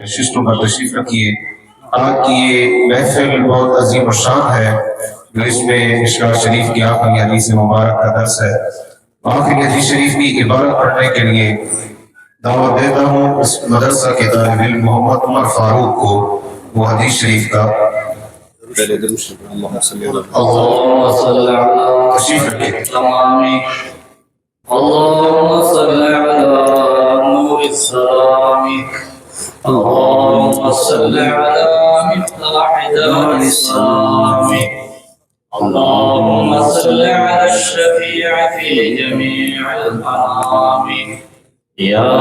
نشستوں پر تشریف رکھیے۔ آج کی یہ محفل بہت عظیم الشان ہے جو اس میں مشکوٰۃ شریف کی آخری حدیث مبارک کا درس ہے۔ آخری حدیث شریف کی عبارت پڑھنے کے لیے دعوت دیتا ہوں اس مدرسہ کے طالب علم محمد عمر فاروق کو وہ حدیث شریف کا اللهم صل على تشریف رکھیے۔ اللهم صل على نور السلام اللهم صل على مفتاح دار السلام اللهم صل على الشفيع في جميع الأنام يا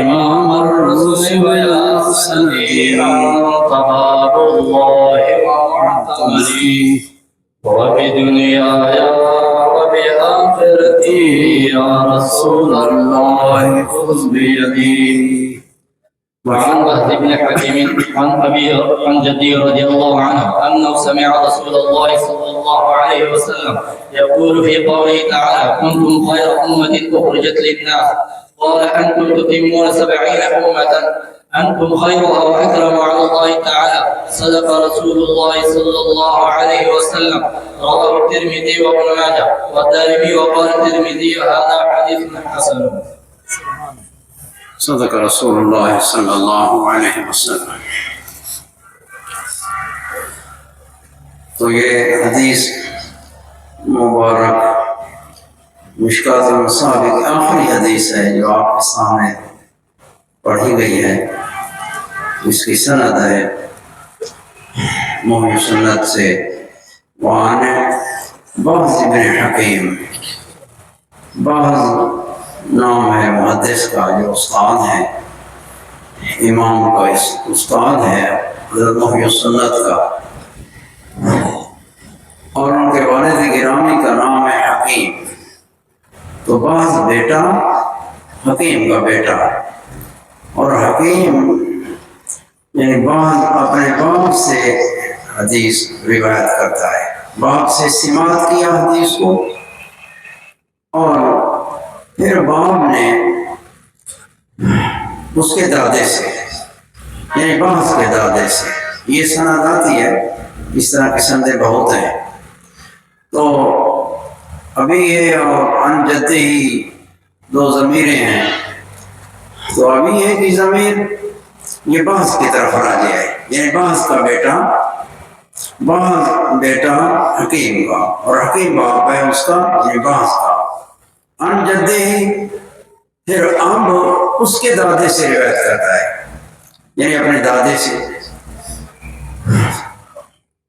إمام الرسل ويا سريعا طباب الله ومعتمري وبدنياي وبآخرتي يا رسول الله خذ بيدي. وعن وهب بن حكيم عن جدي رضي الله عنه أنه سمع رسول الله صلى الله عليه وسلم يقول في قوله تعالى كنتم خير أمة أخرجت للناس قال أنتم تتمون 70 أمة أنتم خيرها وأكرم على الله تعالى صدق رسول الله صلى الله عليه وسلم رواه الترمذي وابن ماجه والدارمي وقال الترمذي هذا حديث حسن. صدق رسول اللہ صلی اللہ علیہ وسلم. تو یہ حدیث مبارک مشکوٰۃ المصابیح کی آخری حدیث ہے جو آپ کے سامنے پڑھی گئی ہے. اس کی سند ہے محی سنت سے وعن بعض بن حکیم. بعض نام ہے محدث کا جو استاد ہے امام کا استاد ہے حضرت محی سنت کا اور ان کے والد گرامی کا نام ہے حکیم. تو بعض بیٹا حکیم کا بیٹا اور حکیم یعنی بعض اپنے باپ سے حدیث روایت کرتا ہے. باپ سے سماعت کیا حدیث کو اور پھر باپ نے اس کے دادے سے یعنی باپ کے دادے سے یہ سند آتی ہے. اس طرح کی سندیں بہت ہیں. تو ابھی یہ اور عن جدہ ہی دو ضمیریں ہیں. تو ابھی ہے کہ ضمیر یہ باس کی طرف راجع ہے یعنی باس کا بیٹا حکیم کا اور حکیم باپ ہے اس کا یعنی باس کا. عن جدہ ہی پھر اب اس کے دادے سے روایت کرتا ہے یعنی اپنے دادے سے.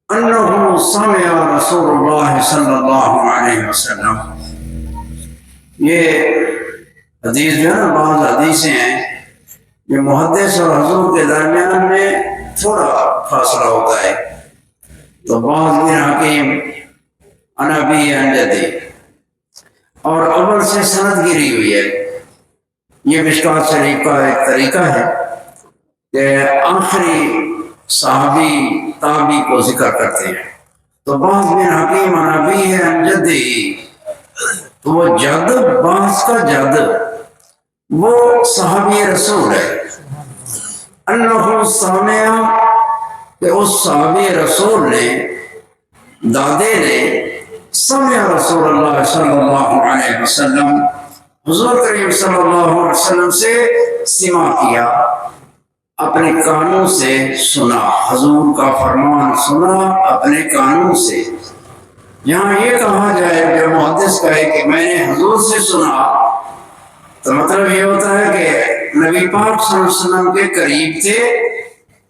انہ سمع رسول اللہ صلی اللہ علیہ وسلم. یہ حدیث جو ہے نا بعض حدیثیں ہیں جو محدث اور حضور کے درمیان میں تھوڑا فاصلہ ہوتا ہے. تو بعض بن حکیم عن ابی عن جدی اور اول سے سند گری ہوئی ہے. یہ مشکوٰۃ شریف کا ایک طریقہ ہے کہ آخری صحابی تابعی کو ذکر کرتے ہیں. تو بعض بن حکیم عن ابی ہے عن جدی تو وہ جد بعض کا جد وہ صحابی رسول ہے. انہ سمع کہ اس صحابی رسول نے دادے نے سمع رسول اللہ صلی اللہ علیہ وسلم حضور کریم صلی اللہ علیہ وسلم سے سماع کیا اپنے کانوں سے سنا. حضور کا فرمان سنا اپنے کانوں سے. یہاں یہ کہا جائے کہ محدث کہے کہ میں نے حضور سے سنا تو مطلب یہ ہوتا ہے کہ نبی پاک صلی اللہ علیہ وسلم کے قریب تھے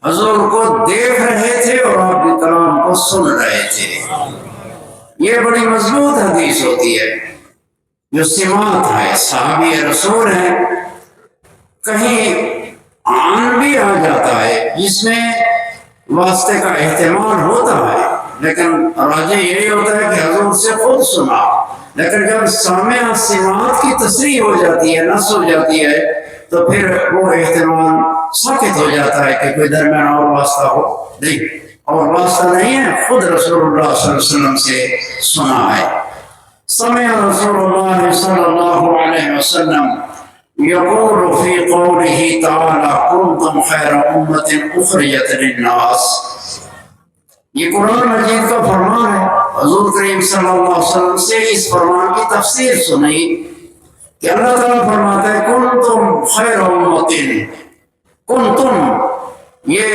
حضور کو دیکھ رہے تھے اور آپ کے کلام کو سن رہے تھے. یہ بڑی مضبوط حدیث ہوتی ہے جو سماعت ہے صحابی رسول ہے. کہیں عن بھی آ جاتا ہے جس میں واسطے کا احتمال ہوتا ہے لیکن راجع یہی ہوتا ہے کہ حضور سے خود سنا. لیکن جب سامع سماعت کی تصریح ہو جاتی ہے نص ہو جاتی ہے تو پھر وہ احتمال ساکت ہو جاتا ہے کہ کوئی درمیان اور واسطہ ہو. نہیں اور واسطہ نہیں ہے خود رسول اللہ صلی اللہ علیہ وسلم سے سنا ہے. سمع رسول اللہ صلی اللہ علیہ وسلم يقول في قوله تعالى كنتم خير أمة أخرجت للناس. یہ قرآن مجید کا فرمان ہے. حضور کریم صلی اللہ علیہ وسلم سے اس فرمان کی تفسیر سنی کہ اللہ تعالیٰ فرماتا ہے کنتم خیر امت. کنتم یہ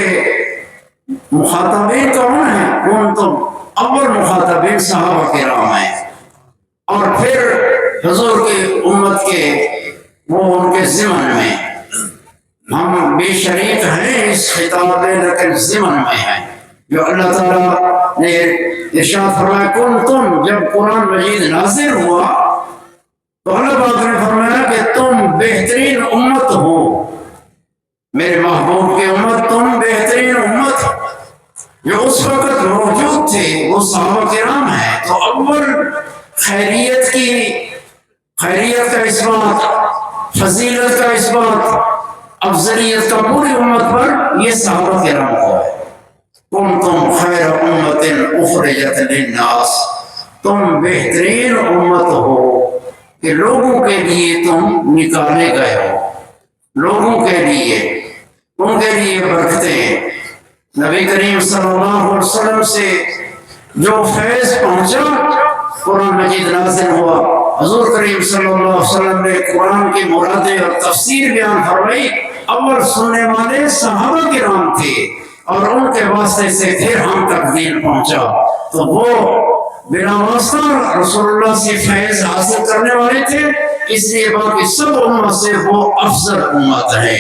مخاطبین کون ہیں؟ کنتم اول مخاطبین صحابہ کرام ہیں، اور پھر حضور کی امت کے وہ ان کے ضمن میں. ہم بے شریک ہیں اس خطاب میں لیکن ضمن میں ہیں جو اللہ تعالیٰ نے ارشاد فرمایا کنتم. جب قرآن مجید نازل ہوا تو اللہ پاک نے فرمایا کہ تم بہترین امت ہو، میرے محبوب کی امت، تم بہترین امت ہو. جو اس وقت موجود تھے وہ صحابہ کرام ہیں. تو اول خیریت کا اس بات، فضیلت کا اس بات، افضلیت کا پوری امت پر یہ صحابہ کرام کو ہے. کنتم خیر امت اخرجت للناس. تم بہترین امت ہو کہ لوگوں کے لیے تم نکالے گئے ہو، لوگوں کے لیے، ان کے لیے برکتیں. نبی کریم صلی اللہ علیہ وسلم سے جو فیض پہنچا، قرآن مجید نازل ہوا، حضور کریم صلی اللہ علیہ وسلم نے قرآن کی مرادیں اور تفسیر بیان فرمائی. اول سننے والے صحابہ کرام تھے اور ان کے واسطے سے پھر ہم تک دین پہنچا. تو وہ بلا واسطہ رسول اللہ سے فیض حاصل کرنے والے تھے، اس لیے باقی سب امت سے وہ افضل امت ہے.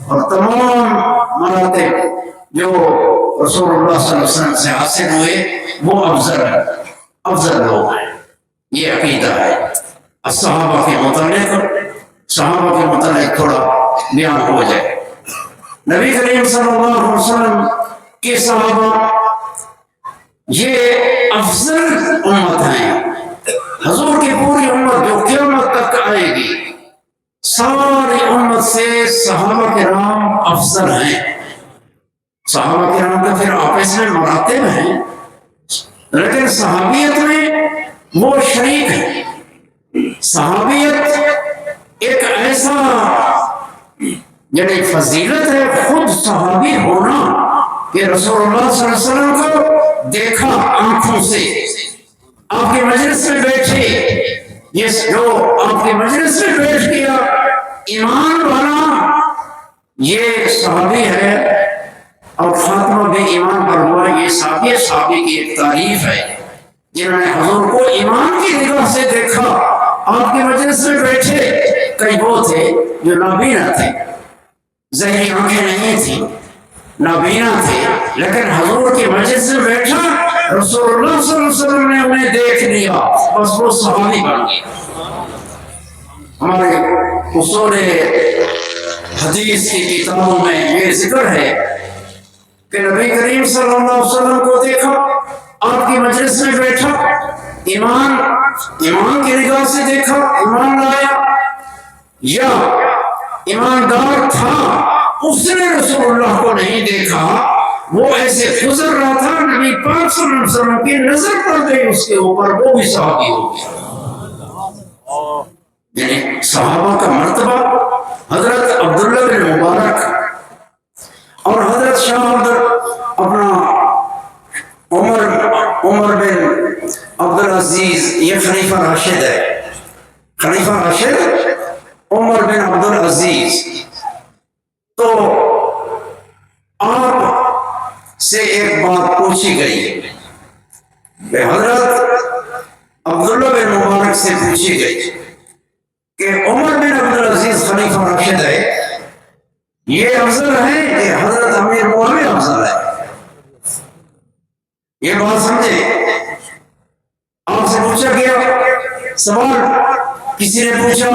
اور تمام مراتب جو رسول اللہ صلی اللہ علیہ وسلم سے حاصل ہوئے وہ افضل لوگ ہیں. یہ عقیدہ ہے. صحابہ کے متعلق تھوڑا بیان ہو جائے. نبی کریم صلی اللہ علیہ وسلم کے صحابہ یہ افضل امت ہیں. حضور کی پوری امت جو قیامت تک آئے گی، ساری امت سے صحابہ کرام افضل ہیں. صحابہ کرام کا پھر آپس میں مراتب ہیں، لیکن صحابیت میں وہ شریک ہے. صحابیت ایک ایسا یعنی فضیلت ہے خود صحابی ہونا کہ رسول اللہ صلی اللہ علیہ وسلم کو دیکھا آنکھوں سے، آپ کی مجلس میں بیٹھے، جو آپ کی مجلس میں بیٹھ گیا ایمان والا یہ صحابی ہے. اور خاتمہ بھی ایمان پر ہوا. یہ صحابی کی ایک تعریف ہے جنہوں نے حضور کو ایمان کی نگاہ سے دیکھا. آپ کی مجلس میں بیٹھے کئی وہ تھے جو نابینا تھے، ظاہری آنکھیں نہیں تھی، نابینا تھے، لیکن حضور کی مجلس میں بیٹھا رسول اللہ صلی اللہ علیہ وسلم نے انہیں دیکھ لیا، بس وہ صحابی بن گئے. ہمارے اصول حدیث کی کتابوں میں یہ ذکر ہے کہ نبی کریم صلی اللہ علیہ وسلم کو دیکھا، آپ کی مجلس میں بیٹھا، ایمان کی نگاہ سے دیکھا، ایمان لایا، یا ایماندار تھا، اس نے رسول اللہ کو نہیں دیکھا، وہ ایسے گزر رہا تھا، نبی پاک صلی اللہ علیہ وسلم کی نظر پڑ گئی اس کے اوپر، وہ بھی صحابی ہو گیا. یعنی صحابہ کا مرتبہ حضرت عبداللہ بن مبارک اور حضرت شاہ اپنا عمر بن عبدالعزیز، یہ خلیفہ راشد ہے. خلیفہ راشد عمر بن عبدالعزیز. تو آپ سے ایک بات پوچھی گئی کہ حضرت عبداللہ بن مبارک سے پوچھی گئی کہ عمر بن عبدالعزیز خلیفہ راشد ہے، یہ افضل ہے کہ حضرت امیر معاویہ افضل ہے؟ یہ بات سمجھے. آپ سے پوچھا گیا سوال، کسی نے پوچھا،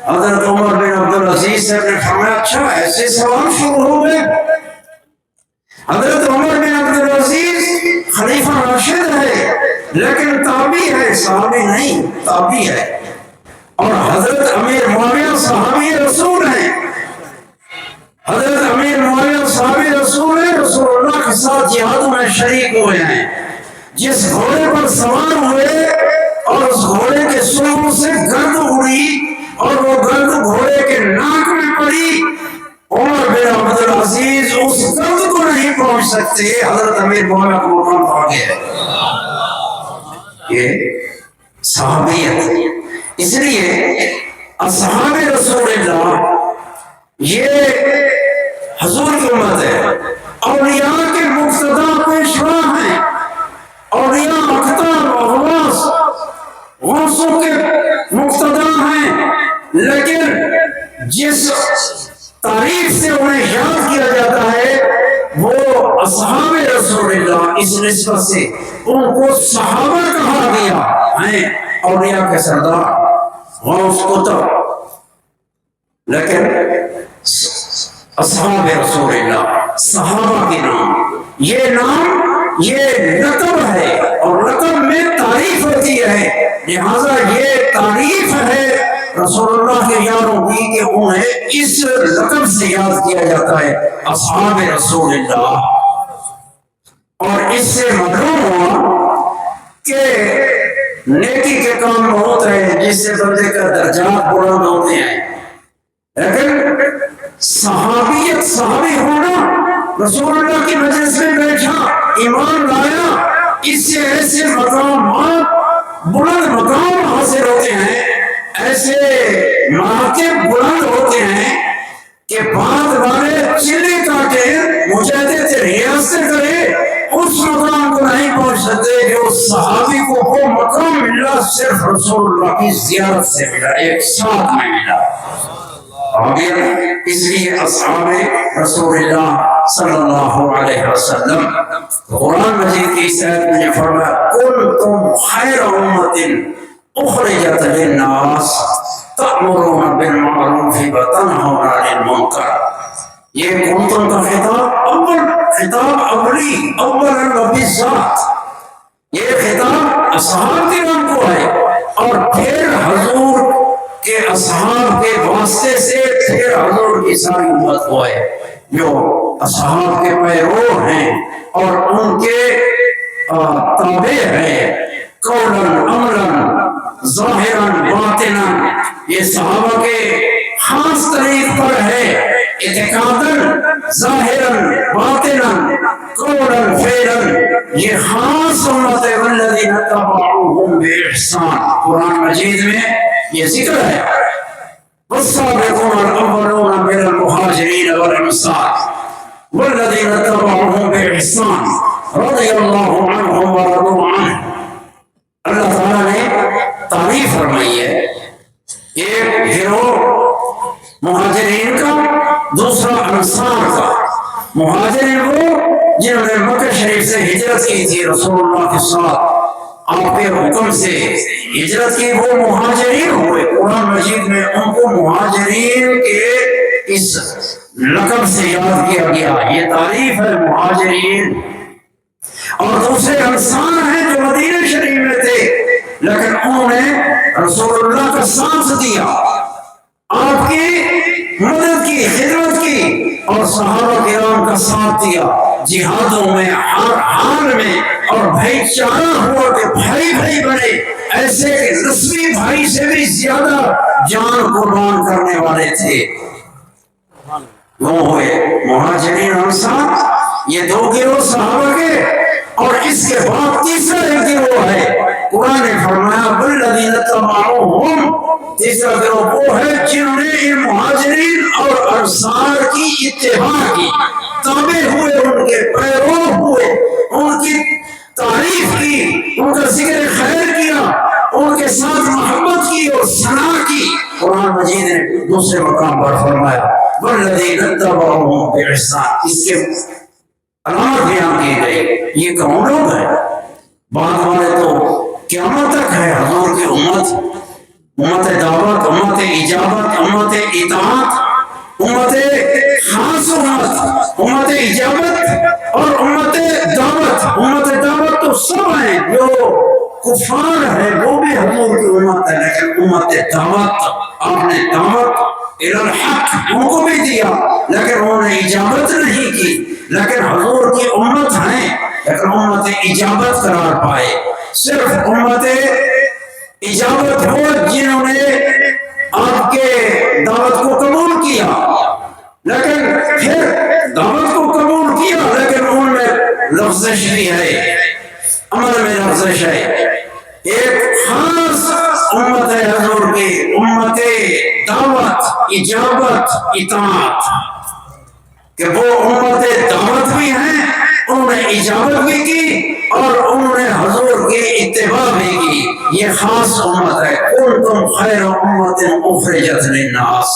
حضرت عمر بن عبدالعزیز سے نے فرمایا اچھا ایسے سوال شروع ہو گئے. حضرت عمر بن عبدالعزیز خلیفہ راشد ہے لیکن تابعی ہے، صحابی نہیں، تابعی ہے. اور حضرت امیر معاویہ صحابی رسول ہیں. حضرت امیر معاویہ صحابی رسول ہیں، رسول اللہ کے ساتھ جہاد میں شریک ہوئے ہیں. جس گھوڑے پر سوار ہوئے اور اس گھوڑے کے سروں سے گرد اڑی اور وہ گرد گھوڑے کے کے ناک میں پڑی عمر بن عبدالعزیز اس درد کو نہیں پہنچ سکتے، حضرت امیر مولا کو مقام پا گیا ہے۔ یہ صحابیت، اس لیے اصحاب رسول اللہ یہ حضور کی امت ہے، اولیاء کے مقتدا پیشوا ہیں، اولیاء اقطاب اغواص غوثوں کے مقتدا ہیں، لیکن جس تعریف سے انہیں یاد کیا جاتا ہے وہ اصحاب رسول اللہ، اس نسبت سے ان کو صحابہ کہا گیا ہے، اولیاء کے سردار غوث کتب، لیکن اصحاب رسول اللہ صحابہ کے نام، یہ لقب ہے اور لقب میں تعریف ہوتی ہے، لہذا یہ تعریف ہے رسول اللہ کے یاروں کی کہ انہیں اس لقب سے یاد کیا جاتا ہے اصحاب رسول اللہ۔ اور اس سے معلوم ہوا کہ نیکی کے کام بہت ہیں جس سے بندے کا درجات بلند ہوتے ہیں، لیکن صحابیت، صحابی ہونا، رسول اللہ کی مجلس میں بیٹھا، ایمان لایا، اس سے ایسے مقامات، بلند مقام حاصل ہوتے ہیں، ایسے مراتب بلند ہوتے ہیں کہ بعد والے چلے کاٹے، مجاہدے سے ریاست کرے، اس مقام کو نہیں پہنچ سکتے جو صحابی کو وہ مقام ملا صرف رسول اللہ کی زیارت سے ملا، ایک ساتھ میں ملا۔ اس لیے اصحاب رسول اللہ صلی اللہ علیہ وسلم قرآن مجید کی اس آیت میں فرمایا کنتم خیر امت اخرجت للناس تأمرون بالمعروف وتنهون عن المنکر۔ یہ کنتم کا خطاب اول نبی ذات، یہ خطاب اصحاب کرام کو ہے، اور پھر حضور کے اصحاب کے واسطے سے پھر حضور کی ساری امت کو ہے جو اصحاب کے پیرو ہیں اور ان کے تابع ہیں، قولاً عملاً ظاہراً باطناً، یہ صحابہ کے خاص طریق پر ہے، اعتقاداً ظاہراً باطناً قولاً فعلاً، یہ خاص امت ہے والذین تبعوہم بإحسان۔ قرآن مجید میں یہ ذکر ہے والسابقون الاولون من المہاجرین والانصار والذین تبعوہم بإحسان رضی اللہ عنہم ورضوا عنہ۔ اللہ تعالیٰ نے تعریف فرمائی ہے ایک گروہ مہاجرین کا، دوسرا انصار کا۔ مہاجرین وہ جنہوں نے مکہ شریف سے ہجرت کی تھی، رسول اللہ کے ساتھ آپ کے حکم سے ہجرت کی، وہ مہاجرین ہوئے۔ قرآن مجید میں ان کو مہاجرین کے اس لقب سے یاد کیا گیا، یہ تعریف ہے مہاجرین۔ اور دوسرے انصار ہیں جو مدینہ شریف میں تھے لیکن انہوں نے رسول اللہ کا ساتھ دیا، آپ کی مدد کی، خدمت کی، اور صحابہ کرام کا ساتھ دیا جہادوں میں، ہر حال میں، اور بھائی چارہ ہوا کہ بھائی بھائی بنے، ایسے کہ رسمی بھائی سے بھی زیادہ جان قربان کرنے والے تھے۔ وہ ہوئے مہاجرین انصار، یہ دو گروہ صحابہ کے، اور اس کے بعد تیسرا ایک گروہ ہے، قرآن نے فرمایا والذین تبعوہم، تیسرا گروہ وہ ہے جنہوں نے ان مہاجرین اور انصار کی اتباع کی، تابع ہوئے، ان کے پیرو ہوئے، ان کی تعریف کی، ان کا ذکر خیر کیا، ان کے ساتھ محبت کی اور ثنا کی۔ قرآن مجید نے دوسرے مقام پر فرمایا والذین تبعوہم بإحسان، اس کے علامت بیان کی گئی۔ یہ کون لوگ ہیں؟ بعد والے تو قیامت تک ہے حضور کی امت، امت دعوت، امت اجابت، امت اطاعت، امت خاص امت، امت اجابت اور امت دعوت۔ امت دعوت تو سب ہیں، جو کفار ہیں وہ بھی حضور کی امت ہے، لیکن امت دعوت، آپ نے دعوت الی الحق ان کو بھی دیا لیکن انہوں نے اجابت نہیں کی، لیکن حضور کی امت ہیں لیکن امت اجابت قرار پائے۔ صرف امت اجابت ہو جنہوں نے آپ کے دعوت کو قبول لفظش بھی ہے، عمل میں لفظش ہے۔ ایک خاص امت ہے حضور کی، امت دعوت، اجابت، اطاعت، کہ وہ امت دعوت بھی ہیں، انہوں نے اجابت بھی کی اور انہوں نے حضور کی اتباع بھی کی۔ یہ خاص امت ہے، کنتم خیر امت اخرجت للناس،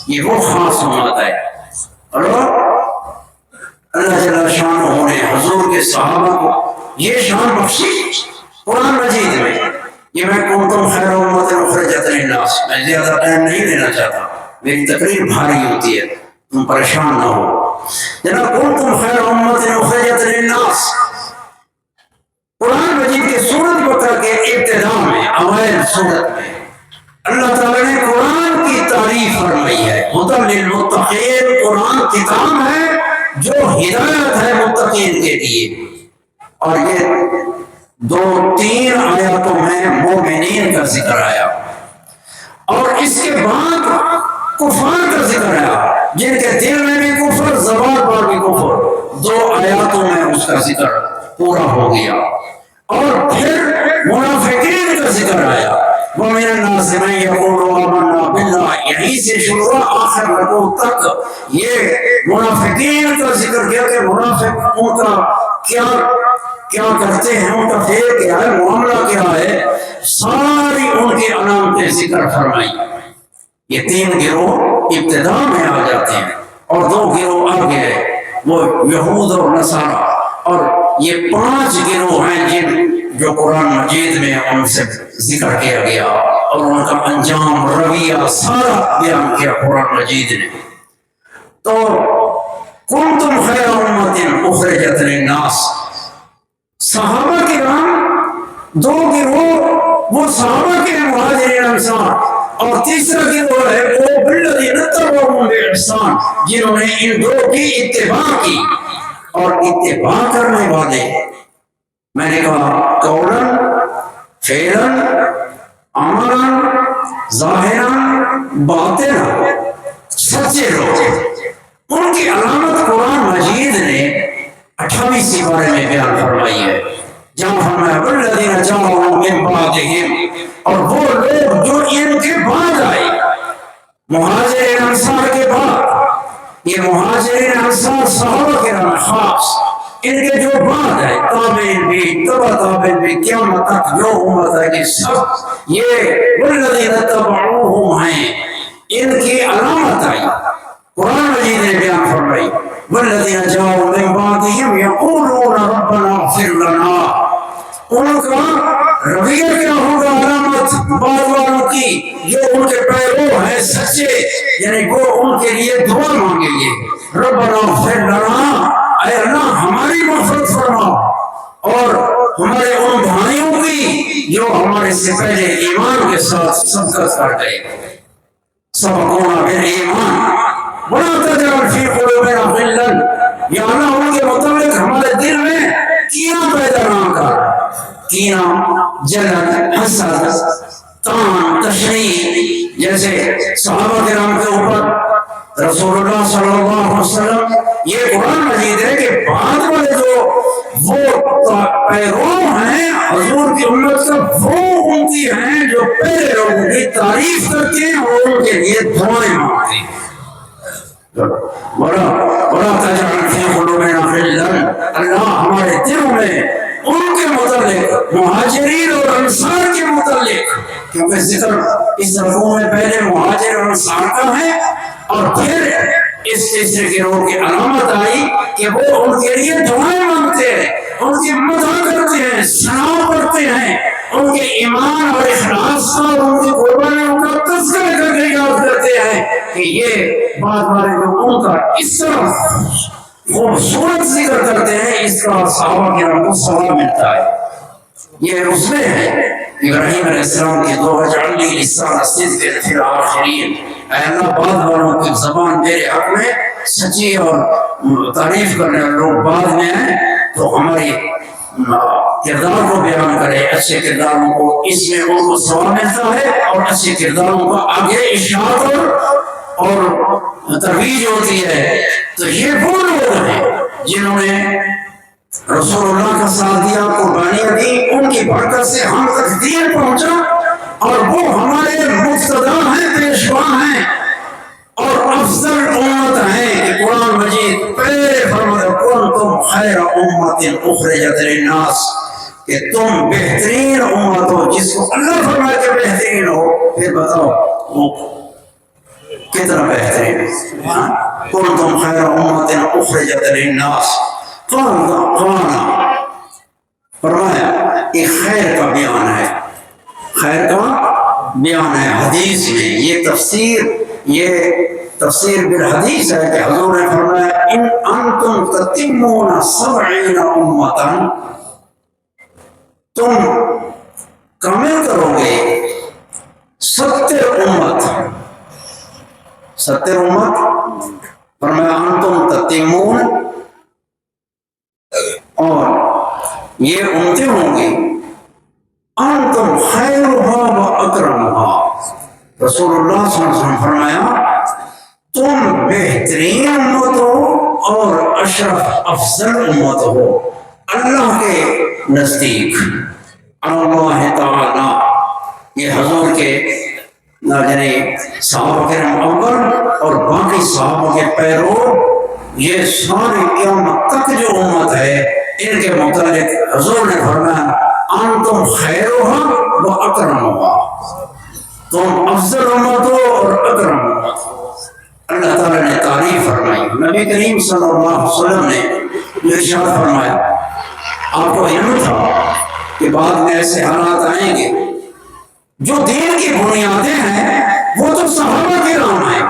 یہ وہ خاص امت ہے۔ اور اللہ جل شانہ نے حضور کے صحابہ کو یہ شان بخشی قرآن مجید میں۔ یہ میں کنتم خیر امت اخرجت للناس، میں زیادہ ٹائم نہیں لینا چاہتا، میری تقریر بھاری ہوتی ہے، تم پریشان نہ ہو۔ جناب کنتم خیر امت اخرجت للناس، قرآن مجید کے سورت بقرہ کے ابتدا میں، اوائل سورت میں اللہ تعالیٰ نے قرآن کی تعریف فرمائی ہے۔ ہدی للمتقین، قرآن کتاب ہے جو ہدایت ہے متقین کے لیے۔ اور یہ 2-3 آیاتوں میں مومنین کا ذکر آیا، اور اس کے بعد کفار کا ذکر آیا، جن کے دل میں بھی کفر، زبان پر بھی کفر۔ 2 آیاتوں میں اس کا ذکر پورا ہو گیا۔ اور پھر منافقین کا ذکر آیا، وَمِنَ النَّاسِ مَن يَقُولُ آمَنَّا بِاللَّهِ، یہیں سے شروع ہوا آخر رکوع تک یہ منافقین کا ذکر کیا کہ منافق ان کا کیا کرتے ہیں، ان کا فعل کیا ہے، معاملہ کیا ہے، ساری ان کی علامتیں ذکر فرمائی۔ یہ 3 گروہ ابتدا میں آ جاتے ہیں اور 2 گروہ آگے ہیں، وہ یہود اور نصارہ، اور یہ 5 گروہ ہیں جو قرآن مجید میں ان سے ذکر کیا گیا، اور ان کا انجام، رویہ سارا بیان کیا قرآن مجید نے۔ تو کنتم خیر امت اخرجت للناس، صحابہ کرام 2 گروہ، وہ صحابہ کے مہاجرین انصار، اور تیسرا گروہ ہے وہ بالذین اتبعوہم بإحسان، جنہوں نے ان 2 کی اتباع کی۔ اور اتباع کرنے والے، میں نے کہا قولاً، فعلاً، عملاً، ظاہراً، باطناً، سچے لوگ، ان کی علامت قرآن مجید نے 28 سپارے میں بیان فرمائی ہے، جہاں فرمایا والذین جاءوا من بعدہم، اور وہ لوگ جو ان کے بعد آئے، مہاجرین انصار کے بعد۔ یہ مہاجرین انصار صحابہ کرام خاص، ان کے جو بعد ہے، تابعین بھی، تبع تابعین بھی، قیامت تک جو امت ہے کہ سب یہ والذین اتبعوہم ہیں، ان کی علامت آئی۔ قرآن مجید نے بیان فرمائی والذین جاءوا من بعدہم یقولون ربنا اغفر لنا، ان کا رویہ کیا ہوگا، علامت بعد والوں کی جو ان کے پیرو ہیں سچے، یعنی وہ ان کے لیے دعا مانگیں گے، ربنا اغفر لنا، اے اللہ ہماری مغفرت فرما، اور ہمارے ان بھائیوں کی جو ہمارے سے پہلے ایمان کے ساتھ سبقت کر گئے، سبقونا بالایمان ولا تجعل فی قلوبنا غلا، یا اللہ ان کے متعلق ہمارے دل میں کینہ پیدا نہ کر، کینہ، جلن، حسد، تان، تشنیع، جیسے صحابہ کرام کے اوپر رسول اللہ صلی اللہ علیہ وسلم، یہ قرآن مجید ہے کہ بعد والے جو وہ پیرو ہیں حضور کی امت کا، وہ ان کی ہیں جو پہلے لوگوں کی تعریف کرتے ہیں اور ان کے لیے دعائیں مانگتے ہیں۔ وَلَا تَجْعَلْ فِي قُلُوبِنَا غِلًّا، اللہ ہمارے دلوں میں ان کے متعلق، مہاجرین اور انصار کے متعلق، کیونکہ ذکر اس رکوع میں پہلے مہاجر اور انصار کا ہے، اور پھر اس تیسرے گروہ کی علامت آئی کہ وہ ان کے لیے دعائیں مانگتے ہیں، ان کی مدح کرتے ہیں، ثنا پڑھتے ہیں، ان کے ایمان اور اخلاص کا اور ان کی قربانیوں کا تذکرہ کر کے یاد کرتے ہیں کہ یہ بعد والے لوگ ان کا اس طرح خوبصورت ذکر کرتے ہیں، اس کا صحابہ کرام کو ثواب ملتا ہے۔ یہ اس میں ہے ابراہیم علیہ السلام کے دو وجعل لی لسان صدق فی الآخرین، اے اللہ بعد والوں کی زبان میرے حق میں سچی اور تعریف کرنے والے لوگ بعد میں ہیں، تو ہماری کردار کو بیان کرے، اچھے کرداروں کو، اس میں ان کو ثواب ملتا ہے، اور اچھے کرداروں کو آگے اشاعت اور ترویج ہوتی ہے۔ تو یہ وہ لوگ ہیں جنہوں نے رسول اللہ کا ساتھ دیا، قربانیاں دی، ان کی برکت سے ہم تک دین پہنچا، اور وہ ہمارے مقتدا ہیں، پیشوا ہیں اور افضل امت ہیں کہ قرآن مجید پہلے فرمایا کنتم خیر امت اخرجت للناس، کہ تم بہترین امت ہو، جس کو اللہ فرمایا کہ بہترین ہو، پھر بتاؤ وہ کتنا بہترین ہے؟ کنتم خیر امت اخرجت للناس، قانا فرمایا یہ خیر کا بیان ہے، خیر کا بیان ہے حدیث میں، یہ تفسیر بالحدیث ہے کہ حضور نے فرمایا ان انتم تتمون 70 امتا، تم کامل کرو گے 70 امت، 70 امت، فرمایا انتم تتمون، اور یہ امتیں ہوں گی انتم خیرها و اکرمها، رسول اللہ صلی اللہ علیہ وسلم فرمایا تم بہترین امت ہو اور اشرف افضل امت ہو اللہ کے نزدیک، اللہ تعالی۔ یہ حضور کے یعنی صحابہ کرام اول اور باقی صحابہ کے پیرو، یہ ساری قیامت تک جو امت ہے ان کے متعلق حضور نے فرمایا انتم خیرها و اکرمها، تم افضل امت ہو اور اکرم امت ہو۔ اللہ تعالیٰ نے تعریف فرمائی، نبی کریم صلی اللہ علیہ وسلم نے ارشاد فرمایا آپ کو علم تھا کہ بعد میں ایسے حالات آئیں گے، جو دین کی بنیادیں ہیں وہ تو صحابہ کرام ہیں،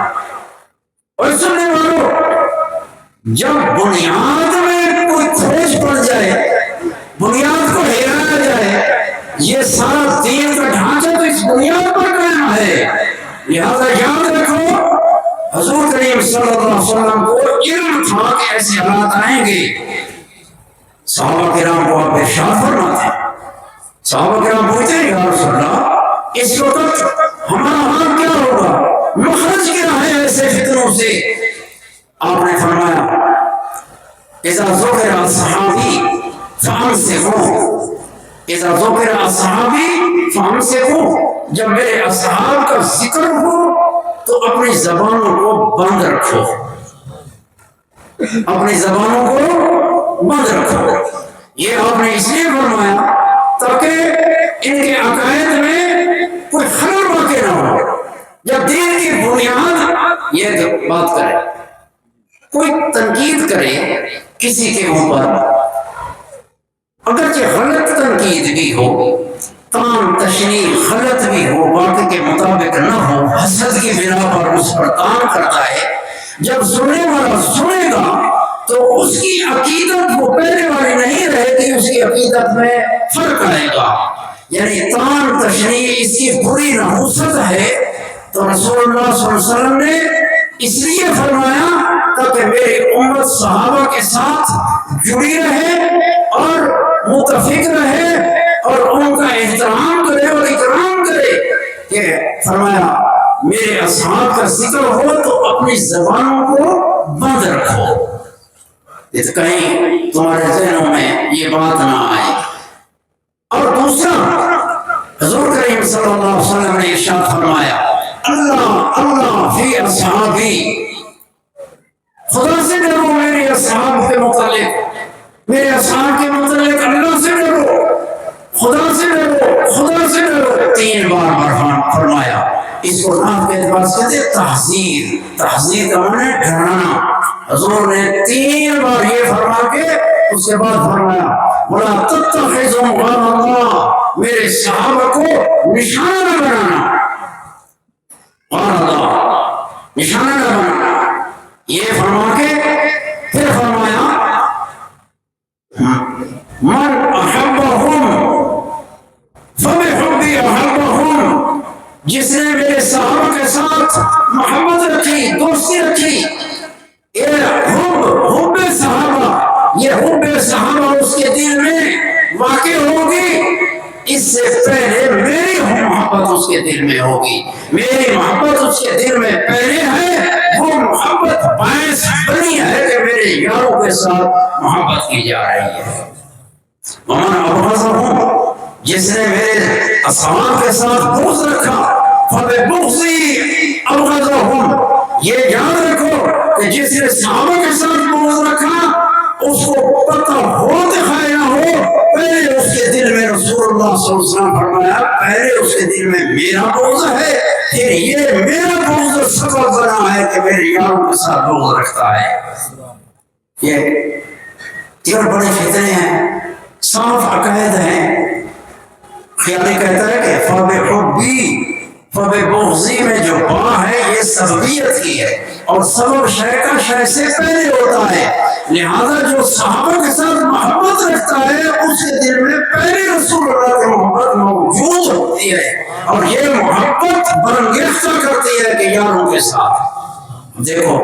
اور سننے والوں جب بنیاد میں کوئی کھوج پڑ جائے، بنیاد کو ہلایا جائے، یہ سارا دین کا ڈھانچہ تو اس بنیاد پر قائم ہے، لہذا یاد رکھو حضور کریم صلی اللہ علیہ وسلم کو علم تھا کہ ایسے حالات آئیں گے۔ صحابہ کرام کو آپ ارشاد فرماتے ہیں، صحابہ کرام پوچھتے ہیں یا رسول اللہ اس وقت ہمارا حال کیا ہوگا، مخرج کیا ہے ایسے فتنوں سے؟ آپ نے فرمایا اذا ذکر اصحابی فامسکوا، اذا ذکر اصحابی فامسکوا، جب میرے اصحاب کا ذکر ہو تو اپنی زبانوں کو بند رکھو، اپنی زبانوں کو بند رکھو۔ یہ آپ نے اس لیے فرمایا تاکہ ان کے عقائد میں کوئی خلل واقع نہ ہو۔ جب دین کی بنیاد یہ بات کرے، کوئی تنقید کرے کسی کے اوپر، اگرچہ غلط تنقید بھی ہو، تان تشریح غلط بھی ہو، واقع کے مطابق نہ ہو، حسد کی بنا پر اس پر تان کرتا ہے، جب سننے والا سنے گا تو اس کی عقیدت وہ پہلے والی نہیں رہے گی، اس کی عقیدت میں فرق آئے گا۔ یعنی تان تشریح اس کی بری نحوست ہے، تو رسول اللہ صلی اللہ علیہ وسلم نے اس لیے فرمایا تاکہ میری امت صحابہ کے ساتھ جڑی رہے اور متفق رہے اور ان کا احترام کرے اور اکرام کرے، کہ فرمایا میرے اصحاب کا ذکر ہو تو اپنی زبانوں کو بند رکھو، کہیں تمہارے ذہنوں میں یہ بات نہ آئے۔ اور دوسرا حضور کریم صلی اللہ علیہ وسلم نے ارشاد فرمایا اللہ اللہ فی اصحابی، خدا سے ڈرو میرے اصحاب کے متعلق، میرے اصحاب کے متعلق اللہ سے ڈرو، خدا سے ڈرو، خدا سے ڈرو، 3 بار برہان فرمایا۔ اس کو نام کے اعتبار سے کہتے ہیں تحذیر، تحذیر کا معنی ہے ڈرانا۔ حضور نے 3 بار یہ فرما کے اس کے بعد فرمایا وَلَا تَتَّخِذُوا غَيْرَ اللَّهِ، میرے صحابہ کو نشانہ نہ بنانا، غیر اللہ نشانہ نہ بنانا۔ یہ فرما کے پھر فرمایا من احبہم فبحبی احبہم، جس نے میرے صحابہ کے ساتھ محبت رکھی، دوستی رکھی، یہ حب صحابہ، یہ حب صحابہ اس کے دل میں واقع ہوگی، اس سے پہلے میری محبت اس کے دل میں ہوگی، میری محبت اس کے دل میں پہلے ہے، وہ محبت باعث بنی ہے کہ میرے یاروں کے ساتھ محبت کی جا رہی ہے۔ ومن ابغضهم، جس نے میرے اصحاب کے ساتھ بغض رکھا، فببغضی ابغضهم، یہ یاد رکھو کہ جس نے صحابہ کے ساتھ بغض رکھا اس کو پتہ ہو دکھائے نہ ہو، پہلے اس کے دل میں رسول اللہ صلی اللہ علیہ وسلم فرمایا پہلے اس کے دل میں میرا بغض ہے، پھر یہ میرا بغض سبب بنا ہے کہ میرے یاروں کے ساتھ بغض رکھتا ہے۔ یہ بڑے فتنے ہیں، صاف عقائد ہیں۔ خیالی کہتا ہے کہ فبحبی فببغضی میں جو با ہے یہ سببیت کی ہے، اور سبب شے کا شے سے پہلے ہوتا ہے، لہذا جو صحابہ کے ساتھ محبت رکھتا ہے اس کے دل میں پہلے رسول اللہ کی محبت موجود ہوتی ہے، اور یہ محبت برانگیختہ کرتی ہے کہ یاروں کے ساتھ۔ دیکھو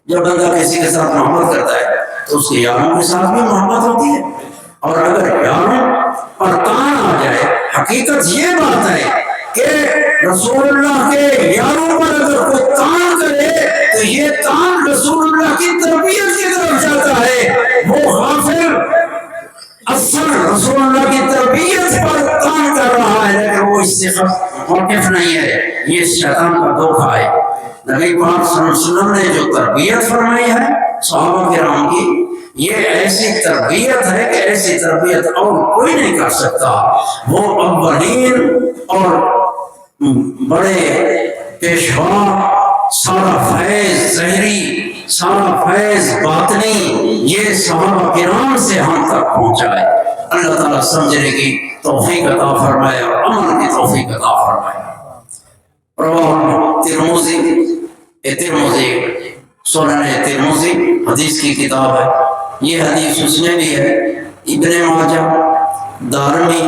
جب بندہ کسی کے ساتھ محبت کرتا ہے تو اس کے یاروں کے ساتھ بھی محبت ہوتی ہے، اور اگر یاروں پر تان آ جائے، حقیقت یہ بات ہے کہ رسول اللہ کے یاروں پر اگر کوئی تان کرے تو یہ تان رسول اللہ کی تربیت کی طرف جاتا ہے، وہ غافل اصل رسول اللہ کی تربیت پر تان کر رہا ہے لیکن وہ اس سے واقف نہیں ہے، یہ شیطان کا دھوکہ ہے۔ نبی پاک صلی اللہ علیہ وسلم نے جو تربیت فرمائی ہے صحابہ کرام کی، یہ ایسی تربیت ہے کہ ایسی تربیت اور کوئی نہیں کر سکتا۔ وہ اولین اور بڑے پیشوا، سارا فیض ظاہری، سارا فیض باطنی، یہ صحابہ کرام سے ہم تک پہنچا ہے۔ اللہ تعالیٰ سمجھنے کی توفیق عطا فرمائے اور عمل کی توفیق عطا فرمائے۔ رواه ترمذی، سنن ترمذی حدیث کی کتاب ہے، یہ حدیث اس میں بھی ہے، ابن ماجہ، دارمی،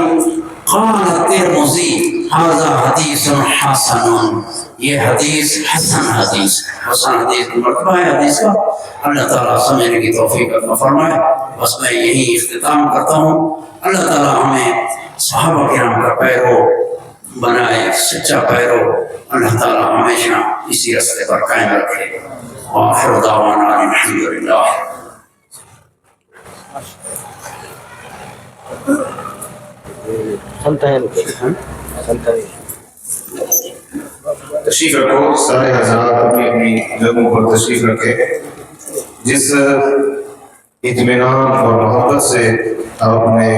قال ترمذی ھذا حدیث حسن، یہ حدیث حسن حدیث، حسن حدیث کا مرتبہ ہے حدیث کا۔ اللہ تعالیٰ سمجھنے کی توفیق عطا فرمائے۔ بس میں یہی اختتام کرتا ہوں، اللہ تعالیٰ ہمیں صحابہ کرام کا پیرو بنائے، سچا پیرو، اللہ تعالیٰ ہمیشہ اسی راستے پر قائم رکھے۔ آخر دعوانا الحمدللہ۔ تشریف رکھو، سارے حضرات اپنی اپنی جگہوں پر تشریف رکھے۔ جس اطمینان اور محبت سے آپ نے